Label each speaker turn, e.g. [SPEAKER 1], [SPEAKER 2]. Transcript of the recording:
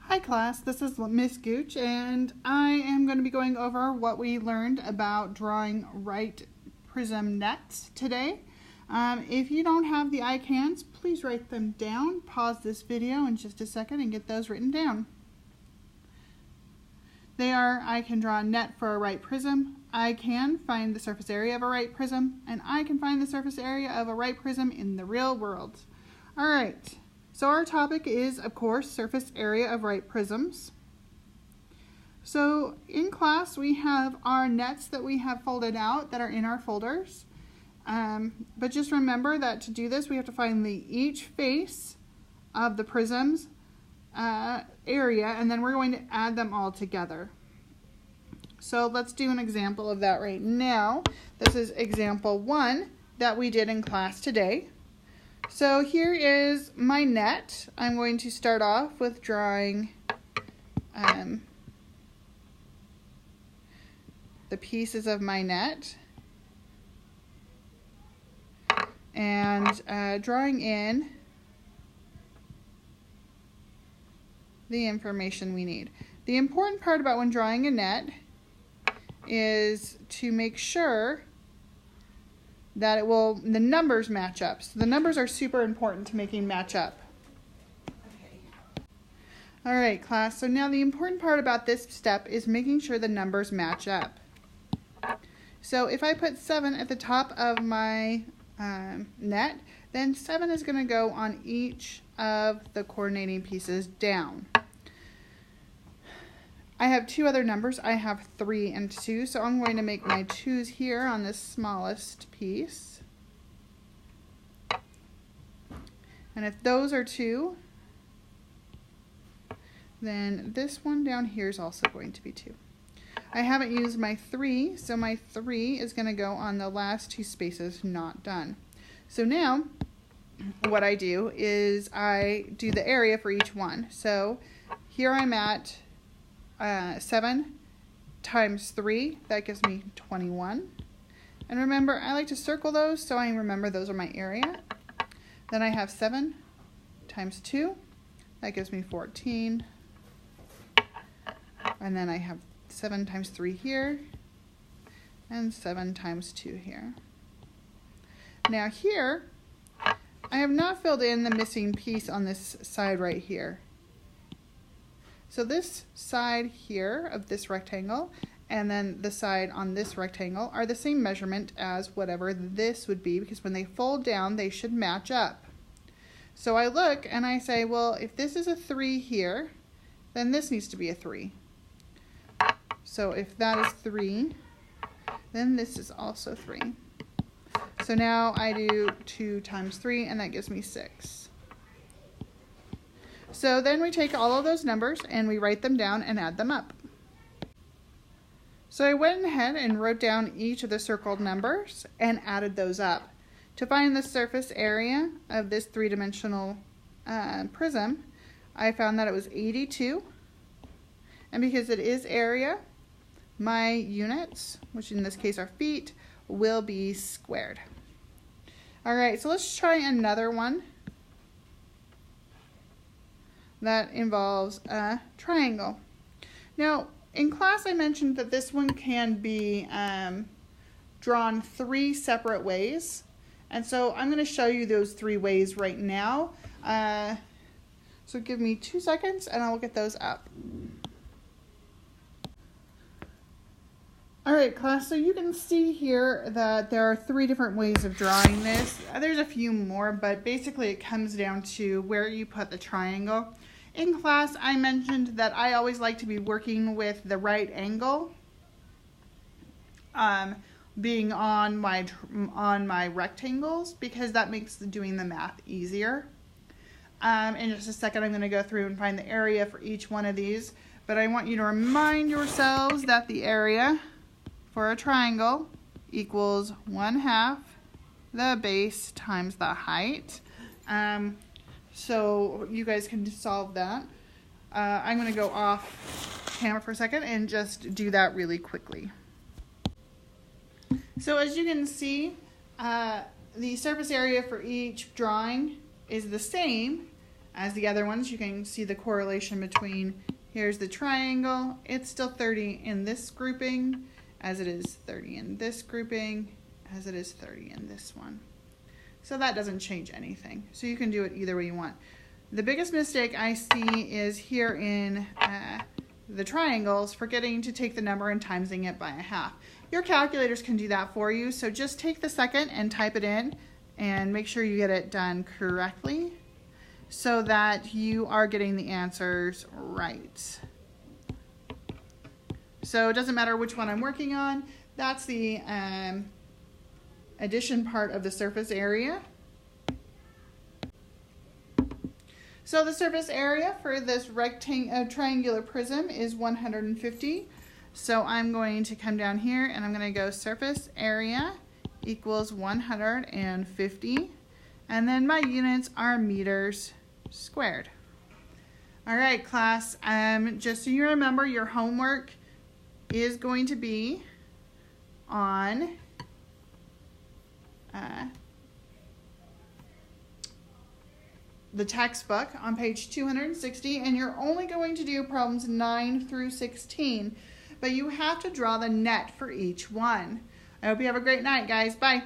[SPEAKER 1] Hi class, this is Miss Gooch and I am going to be going over what we learned about drawing right prism nets today. If you don't have the icons, please write them down. Pause this video in just a second and get those written down. They are, I can draw a net for a right prism, I can find the surface area of a right prism, and I can find the surface area of a right prism in the real world. Alright. So our topic is, of course, surface area of right prisms. So in class we have our nets that we have folded out that are in our folders. But just remember that to do this we have to find each face of the prism's area, and then we're going to add them all together. So let's do an example of that right now. This is example 1 that we did in class today. So here is my net. I'm going to start off with drawing the pieces of my net and drawing in the information we need. The important part about when drawing a net is to make sure that the numbers match up. So the numbers are super important to making match up. All right, class, so now the important part about this step is making sure the numbers match up. So if I put 7 at the top of my net, then 7 is going to go on each of the coordinating pieces down. I have 2 other numbers. I have 3 and 2, so I'm going to make my 2's here on this smallest piece. And if those are 2, then this one down here is also going to be 2. I haven't used my 3, so my 3 is going to go on the last 2 spaces not done. So now what I do is I do the area for each one. So here I'm at 7 times 3, that gives me 21. And remember, I like to circle those so I remember those are my area. Then I have 7 times 2, that gives me 14. And then I have 7 times 3 here, and 7 times 2 here. Now here, I have not filled in the missing piece on this side right here. So this side here of this rectangle and then the side on this rectangle are the same measurement as whatever this would be, because when they fold down they should match up. So I look and I say, well, if this is a 3 here, then this needs to be a 3. So if that is 3, then this is also 3. So now I do 2 times 3 and that gives me 6. So then we take all of those numbers and we write them down and add them up. So I went ahead and wrote down each of the circled numbers and added those up. To find the surface area of this 3-dimensional prism, I found that it was 82. And because it is area, my units, which in this case are feet, will be squared. Alright, so let's try another one that involves a triangle. Now, in class I mentioned that this one can be drawn 3 separate ways, and so I'm going to show you those 3 ways right now. So give me 2 seconds and I'll get those up. Alright class, so you can see here that there are 3 different ways of drawing this. There's a few more, but basically it comes down to where you put the triangle. In class, I mentioned that I always like to be working with the right angle being on my rectangles, because that makes doing the math easier. In just a second, I'm going to go through and find the area for each one of these, but I want you to remind yourselves that the area for a triangle equals 1/2 the base times the height. So you guys can solve that. I'm going to go off camera for a second and just do that really quickly. So as you can see, the surface area for each drawing is the same, as the other ones. You can see the correlation between, here's the triangle, it's still 30 in this grouping as it is 30 in this grouping, as it is 30 in this one. So that doesn't change anything. So you can do it either way you want. The biggest mistake I see is here in the triangles, forgetting to take the number and timesing it by a half. Your calculators can do that for you, so just take the second and type it in and make sure you get it done correctly so that you are getting the answers right. So it doesn't matter which one I'm working on. That's the addition part of the surface area. So the surface area for this triangular prism is 150. So I'm going to come down here and I'm going to go surface area equals 150. And then my units are meters squared. All right, class, just so you remember, your homework is going to be on the textbook on page 260, and you're only going to do problems 9 through 16, but you have to draw the net for each one. I hope you have a great night, guys. Bye.